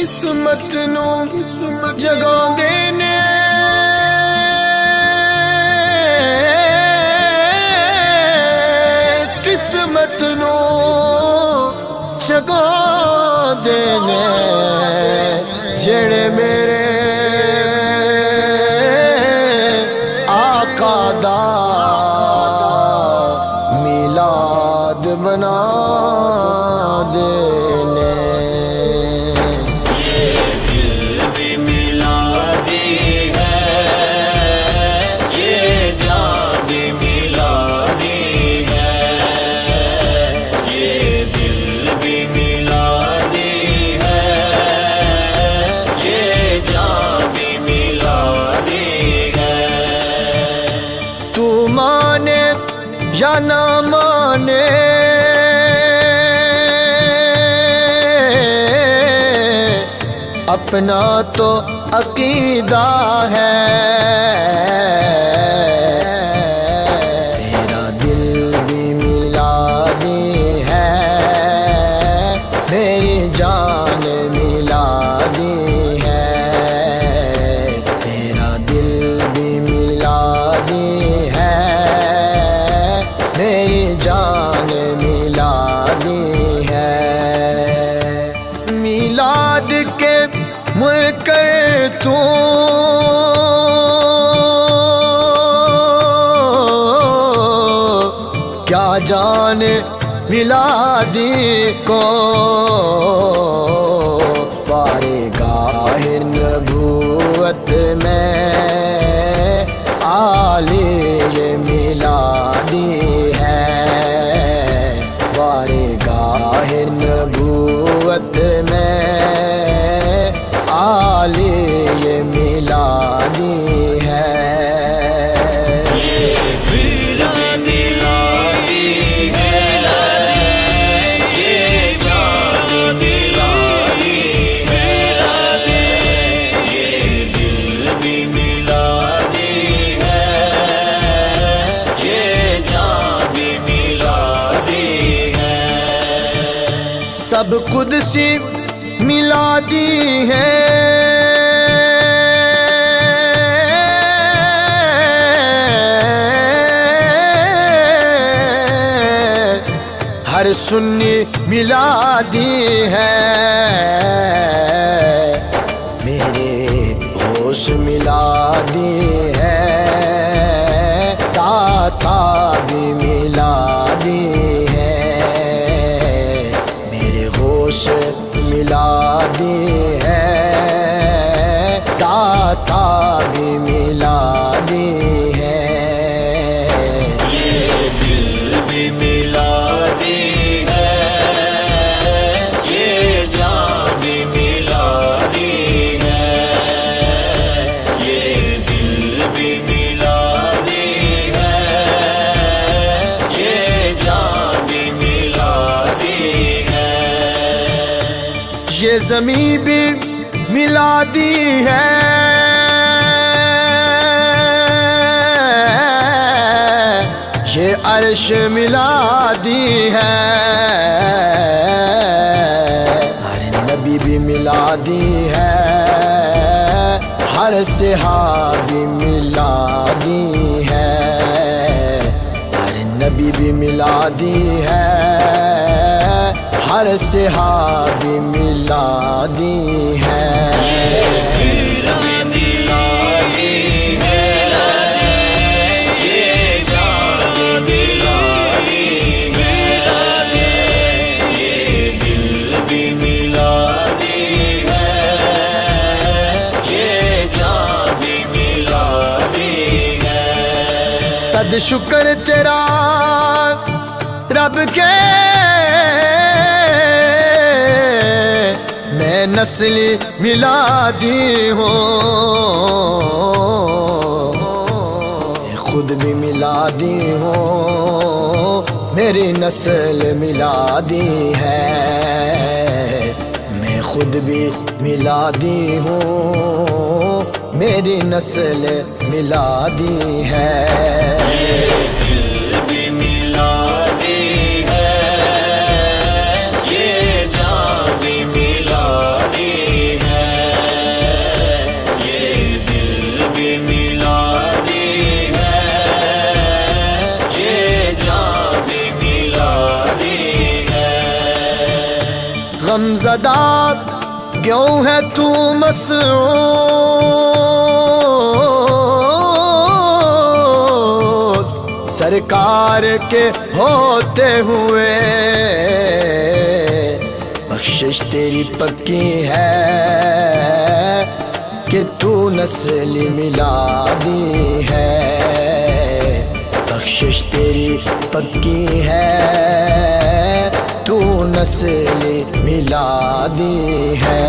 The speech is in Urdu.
قسمت نو جگاندے نے قسمت نو جگاندے نے جڑے میرے آقا دا میلاد بنا دینے یا نہ مانے اپنا تو عقیدہ ہے تیرا دل بھی میلادی ہے میری جان میلادی ہے تیرا دل بھی میلادی ہے میری جان میلادی ہے میلاد کے منکر تو کیا جان میلادی کو بارگاہ نبوت میں عالی میلادی ہے بارگاہ نبوت میں عالی میلادی ہے سب قدسی میلادی ہے ہر سنی میلادی ہے میرے ہوش میلادی ہے داتا بھی میلادی ہے ہوش میلادی ہے داتا بھی میلادی ہے یہ دل بھی میلادی ہے یہ جان بھی میلادی ہے یہ دل بھی میلادی ہے یہ جان بھی میلادی ہے یہ زمین بھی میلادی ہے یہ عرش میلادی ہے ہر نبی بھی میلادی ہے ہر صحابی میلادی ہے ہر نبی بھی میلادی ہے ہر صحابی میلادی ہے صد شکر تیرا رب کے میں نسل میلادی ہوں خود بھی میلادی ہوں میری نسل میلادی ہے میں خود بھی میلادی ہوں میری نسل میلادی ہے یہ جان بھی میلادی غمزدہ کیوں ہے تو مسعود، سرکار کے ہوتے ہوئے بخشش تیری پکی ہے کہ تو نسل میلادی ہے، بخشش تیری پکی ہے تو نسل میلادی ہے۔